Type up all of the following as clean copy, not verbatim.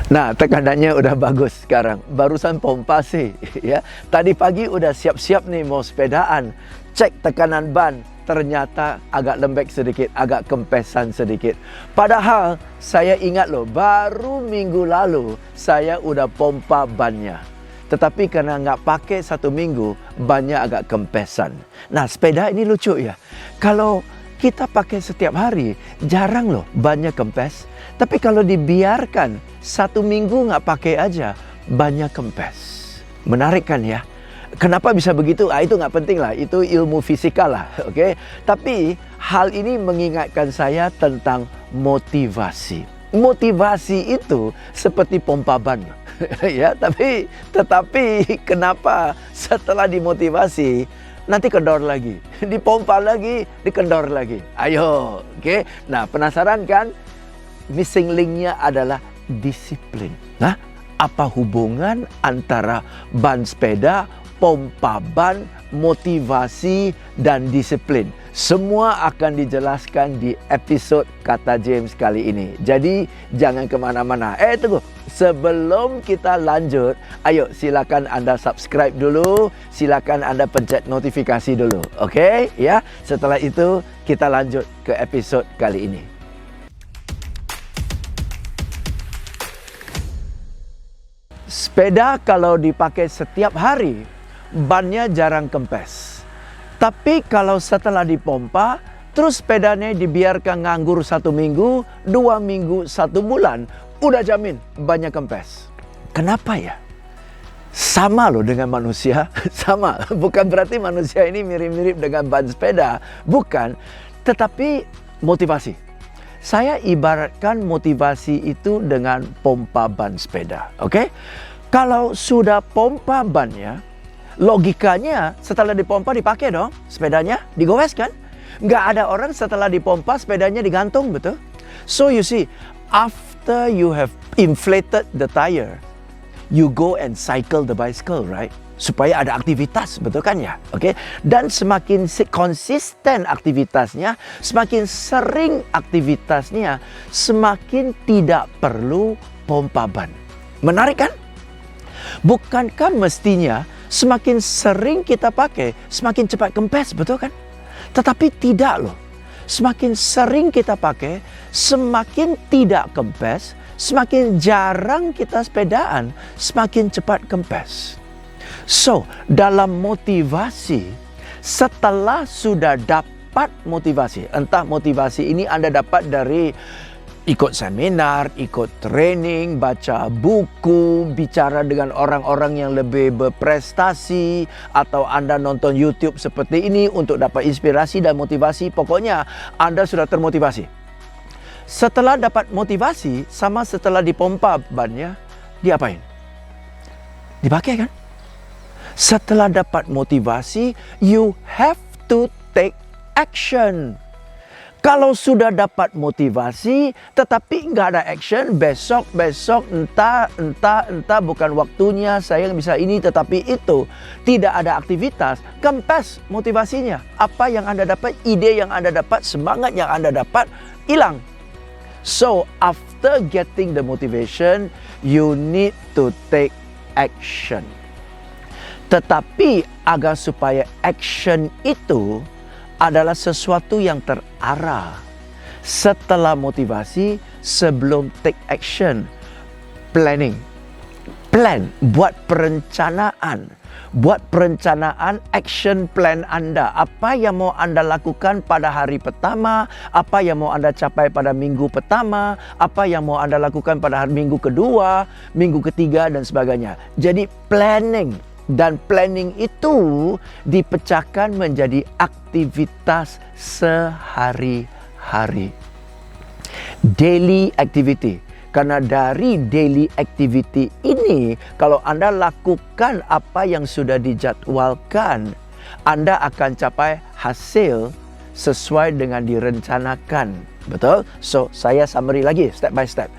Nah, tekanannya udah bagus sekarang. Barusan pompa sih, ya. Tadi pagi udah siap-siap nih mau sepedaan. Cek tekanan ban, ternyata agak lembek sedikit, agak kempesan sedikit. Padahal saya ingat loh, baru minggu lalu saya udah pompa bannya. Tetapi karena nggak pakai 1 minggu, bannya agak kempesan. Nah, sepeda ini lucu ya. Kalau kita pakai setiap hari, jarang loh bannya kempes. Tapi kalau dibiarkan 1 minggu nggak pakai aja, bannya kempes. Menarik kan ya? Kenapa bisa begitu? Itu nggak penting lah, itu ilmu fisika lah, oke? Tapi hal ini mengingatkan saya tentang motivasi. Motivasi itu seperti pompa ban, ya. Tetapi kenapa setelah dimotivasi nanti kendor lagi, dipompa lagi, dikendor lagi. Ayo, oke? Nah, penasaran kan? Missing link-nya adalah disiplin. Nah, apa hubungan antara ban sepeda, pompa ban, motivasi, dan disiplin? Semua akan dijelaskan di episod Kata James kali ini. Jadi, jangan kemana-mana. Tunggu. Sebelum kita lanjut, ayo silakan Anda subscribe dulu. Silakan Anda pencet notifikasi dulu. Oke? Ya. Setelah itu, kita lanjut ke episod kali ini. Sepeda kalau dipakai setiap hari, bannya jarang kempes. Tapi kalau setelah dipompa, terus sepedanya dibiarkan nganggur 1 minggu, 2 minggu, 1 bulan, udah jamin bannya kempes. Kenapa ya? Sama loh dengan manusia, sama. Bukan berarti manusia ini mirip-mirip dengan ban sepeda, bukan. Tetapi motivasi. Saya ibaratkan motivasi itu dengan pompa ban sepeda, oke? Kalau sudah pompa bannya, logikanya setelah dipompa dipakai dong sepedanya, digoes kan? Nggak ada orang setelah dipompa sepedanya digantung, betul? So you see, after you have inflated the tire, you go and cycle the bicycle, right? Supaya ada aktivitas, betul kan ya? Oke. Dan semakin konsisten aktivitasnya, semakin sering aktivitasnya, semakin tidak perlu pompa ban. Menarik kan? Bukankah mestinya semakin sering kita pakai, semakin cepat kempes, betul kan? Tetapi tidak loh. Semakin sering kita pakai, semakin tidak kempes, semakin jarang kita sepedaan, semakin cepat kempes. So, dalam motivasi, setelah sudah dapat motivasi, entah motivasi ini Anda dapat dari ikut seminar, ikut training, baca buku, bicara dengan orang-orang yang lebih berprestasi, atau Anda nonton YouTube seperti ini untuk dapat inspirasi dan motivasi, pokoknya Anda sudah termotivasi. Setelah dapat motivasi, sama setelah dipompa bannya, diapain? Dipakai kan? Setelah dapat motivasi, you have to take action. Kalau sudah dapat motivasi, tetapi nggak ada action, besok, entah bukan waktunya, saya bisa ini, tetapi itu. Tidak ada aktivitas, kempes motivasinya. Apa yang Anda dapat, ide yang Anda dapat, semangat yang Anda dapat, hilang. So, after getting the motivation, you need to take action. Tetapi agar supaya action itu adalah sesuatu yang terarah. Setelah motivasi, sebelum take action, planning. Plan, buat perencanaan. Buat perencanaan action plan Anda. Apa yang mau Anda lakukan pada hari pertama, apa yang mau Anda capai pada minggu pertama, apa yang mau Anda lakukan pada minggu kedua, minggu ketiga, dan sebagainya. Jadi planning. Dan planning itu dipecahkan menjadi aktivitas sehari-hari. Daily activity. Karena dari daily activity ini, kalau Anda lakukan apa yang sudah dijadwalkan, Anda akan capai hasil sesuai dengan direncanakan. Betul? So, saya summary lagi step by step.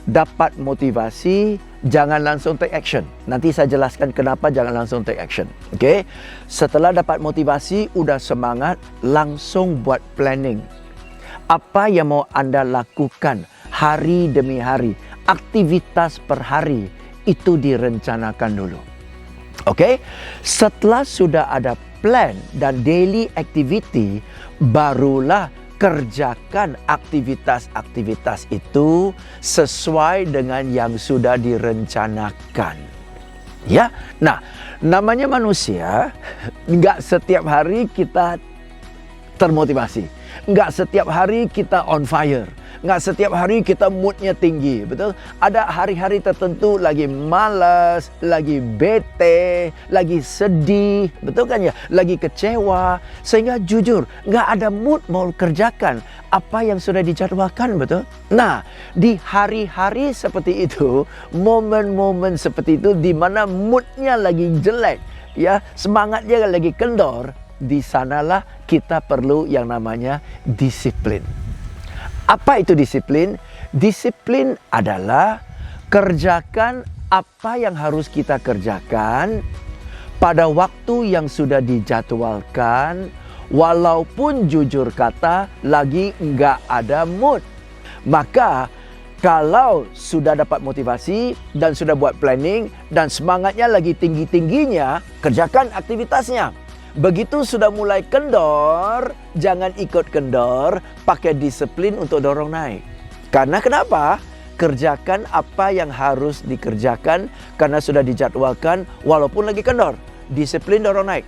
Dapat motivasi, jangan langsung take action. Nanti saya jelaskan kenapa jangan langsung take action. Oke? Setelah dapat motivasi, udah semangat, langsung buat planning. Apa yang mau Anda lakukan hari demi hari? aktivitas per hari itu direncanakan dulu. Oke, setelah sudah ada plan dan daily activity, barulah kerjakan aktivitas-aktivitas itu sesuai dengan yang sudah direncanakan. Ya, nah, namanya manusia, nggak setiap hari kita termotivasi, nggak setiap hari kita on fire, nggak setiap hari kita moodnya tinggi, betul? Ada hari-hari tertentu lagi malas, lagi bete, lagi sedih, betul kan ya? Lagi kecewa, sehingga jujur nggak ada mood mau kerjakan apa yang sudah dijadwalkan, betul? Nah, di hari-hari seperti itu, momen-momen seperti itu di mana moodnya lagi jelek, ya, semangatnya lagi kendor, di sanalah kita perlu yang namanya disiplin. Apa itu disiplin? Disiplin adalah kerjakan apa yang harus kita kerjakan pada waktu yang sudah dijadwalkan, walaupun jujur kata lagi nggak ada mood. Maka kalau sudah dapat motivasi dan sudah buat planning dan semangatnya lagi tinggi-tingginya, kerjakan aktivitasnya. Begitu sudah mulai kendor, jangan ikut kendor, pakai disiplin untuk dorong naik. Karena kenapa? Kerjakan apa yang harus dikerjakan karena sudah dijadwalkan walaupun lagi kendor. Disiplin dorong naik.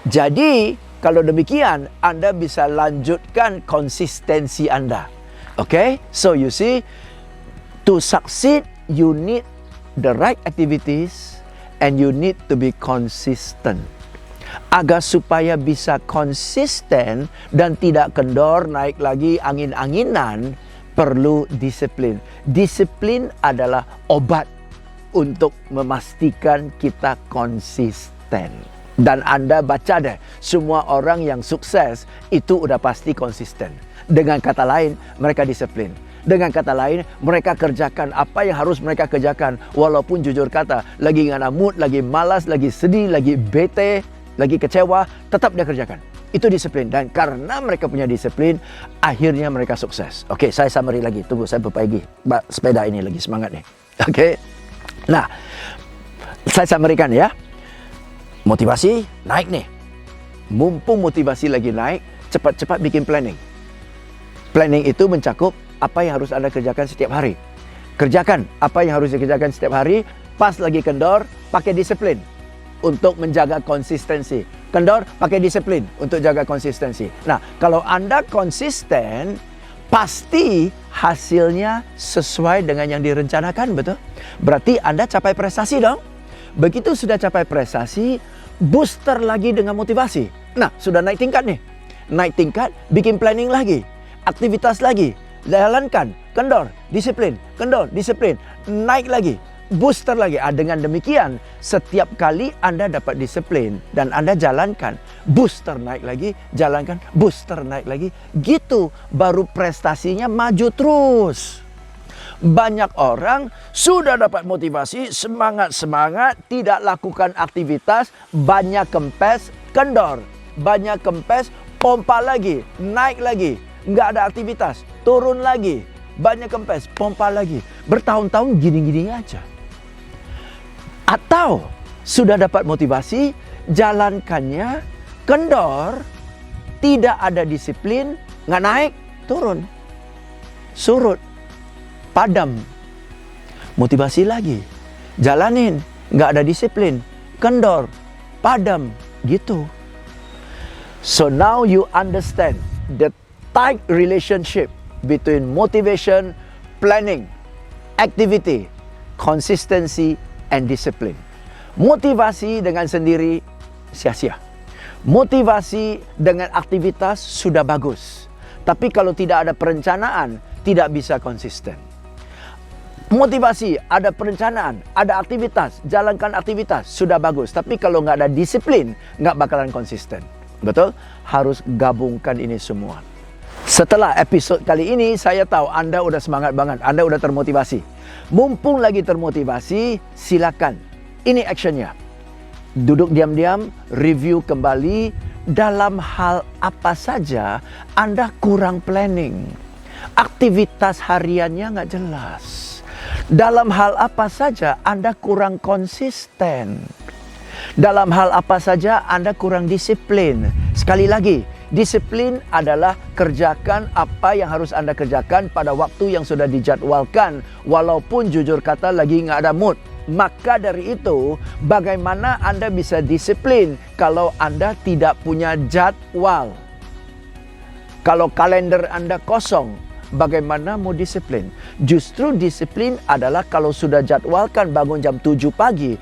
Jadi, kalau demikian, Anda bisa lanjutkan konsistensi Anda. Okay? So you see, to succeed, you need the right activities and you need to be consistent. Agar supaya bisa konsisten dan tidak kendor, naik lagi angin-anginan, perlu disiplin. Disiplin adalah obat untuk memastikan kita konsisten. Dan Anda baca deh, semua orang yang sukses itu udah pasti konsisten. Dengan kata lain, mereka disiplin. Dengan kata lain, mereka kerjakan apa yang harus mereka kerjakan. Walaupun jujur kata, lagi nggak ada mood, lagi malas, lagi sedih, lagi bete, lagi kecewa, tetap dia kerjakan. Itu disiplin. Dan karena mereka punya disiplin, akhirnya mereka sukses. Oke, saya summary lagi. Tunggu, saya perbaiki sepeda ini lagi, semangat nih. Oke. Nah, saya summary-kan ya. Motivasi naik nih. Mumpung motivasi lagi naik, cepat-cepat bikin planning. Planning itu mencakup apa yang harus Anda kerjakan setiap hari. Kerjakan apa yang harus dikerjakan setiap hari. Pas lagi kendor, pakai disiplin untuk menjaga konsistensi. Kendor, pakai disiplin untuk jaga konsistensi. Nah, kalau Anda konsisten, pasti hasilnya sesuai dengan yang direncanakan, betul? Berarti Anda capai prestasi dong. Begitu sudah capai prestasi, booster lagi dengan motivasi. Nah, sudah naik tingkat nih. Naik tingkat, bikin planning lagi. Aktivitas lagi. Jalankan, kendor, disiplin. Kendor, disiplin. Naik lagi. Booster lagi. Dengan demikian, setiap kali Anda dapat disiplin dan Anda jalankan, booster naik lagi, jalankan, booster naik lagi. Gitu, baru prestasinya maju terus. Banyak orang sudah dapat motivasi, semangat-semangat, tidak lakukan aktivitas, banyak kempes, kendor. Banyak kempes, pompa lagi, naik lagi. Nggak ada aktivitas, turun lagi. Banyak kempes, pompa lagi. Bertahun-tahun gini-gini aja. Atau sudah dapat motivasi, jalankannya, kendor, tidak ada disiplin, nggak naik, turun, surut, padam. Motivasi lagi, jalanin, nggak ada disiplin, kendor, padam, gitu. So now you understand the tight relationship between motivation, planning, activity, consistency, and discipline. Motivasi dengan sendiri sia-sia. Motivasi dengan aktivitas sudah bagus. Tapi kalau tidak ada perencanaan, tidak bisa konsisten. Motivasi, ada perencanaan, ada aktivitas, jalankan aktivitas, sudah bagus. Tapi kalau nggak ada disiplin, nggak bakalan konsisten. Betul? Harus gabungkan ini semua. Setelah episod kali ini, saya tahu Anda udah semangat banget, Anda udah termotivasi. Mumpung lagi termotivasi, silakan. Ini actionnya. Duduk diam-diam, review kembali dalam hal apa saja Anda kurang planning. Aktivitas hariannya nggak jelas. Dalam hal apa saja Anda kurang konsisten. Dalam hal apa saja Anda kurang disiplin. Sekali lagi, disiplin adalah kerjakan apa yang harus Anda kerjakan pada waktu yang sudah dijadwalkan. Walaupun jujur kata lagi nggak ada mood. Maka dari itu, bagaimana Anda bisa disiplin kalau Anda tidak punya jadwal? Kalau kalender Anda kosong, bagaimana mau disiplin? Justru disiplin adalah kalau sudah jadwalkan bangun jam 7 pagi,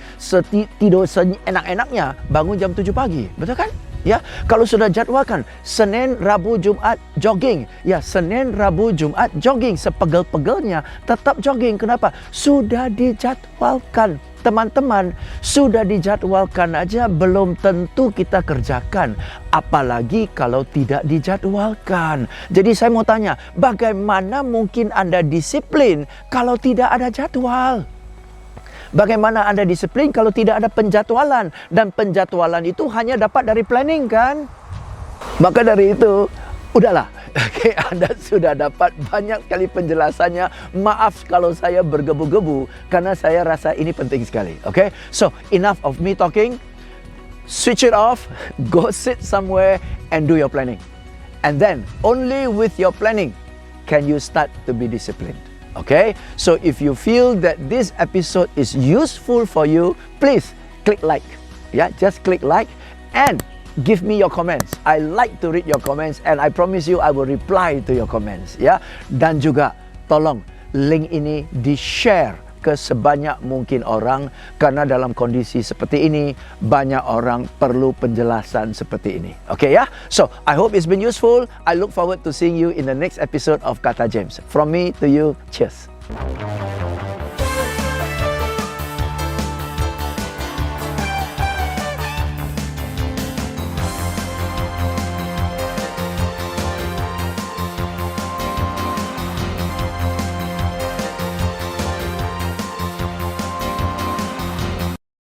tidur seenak-enaknya bangun jam 7 pagi. Betul kan? Ya, kalau sudah jadwalkan Senin, Rabu, Jumat jogging. Ya, Senin, Rabu, Jumat jogging, sepegel-pegelnya tetap jogging. Kenapa? Sudah dijadwalkan. Teman-teman, sudah dijadwalkan aja belum tentu kita kerjakan. Apalagi kalau tidak dijadwalkan. Jadi saya mau tanya, bagaimana mungkin Anda disiplin kalau tidak ada jadwal? Bagaimana Anda disiplin kalau tidak ada penjadwalan? Dan penjadwalan itu hanya dapat dari planning kan? Maka dari itu, udahlah. Oke, Anda sudah dapat banyak sekali penjelasannya. Maaf kalau saya bergebu-gebu karena saya rasa ini penting sekali. Oke, so enough of me talking. Switch it off, go sit somewhere and do your planning. And then only with your planning can you start to be disciplined. Okay, so if you feel that this episode is useful for you, please click like. Yeah, just click like and give me your comments. I like to read your comments and I promise you I will reply to your comments. Ya, dan juga tolong link ini di-share ke sebanyak mungkin orang karena dalam kondisi seperti ini banyak orang perlu penjelasan seperti ini. Okay ya? So, I hope it's been useful. I look forward to seeing you in the next episode of Kata James. From me to you, cheers.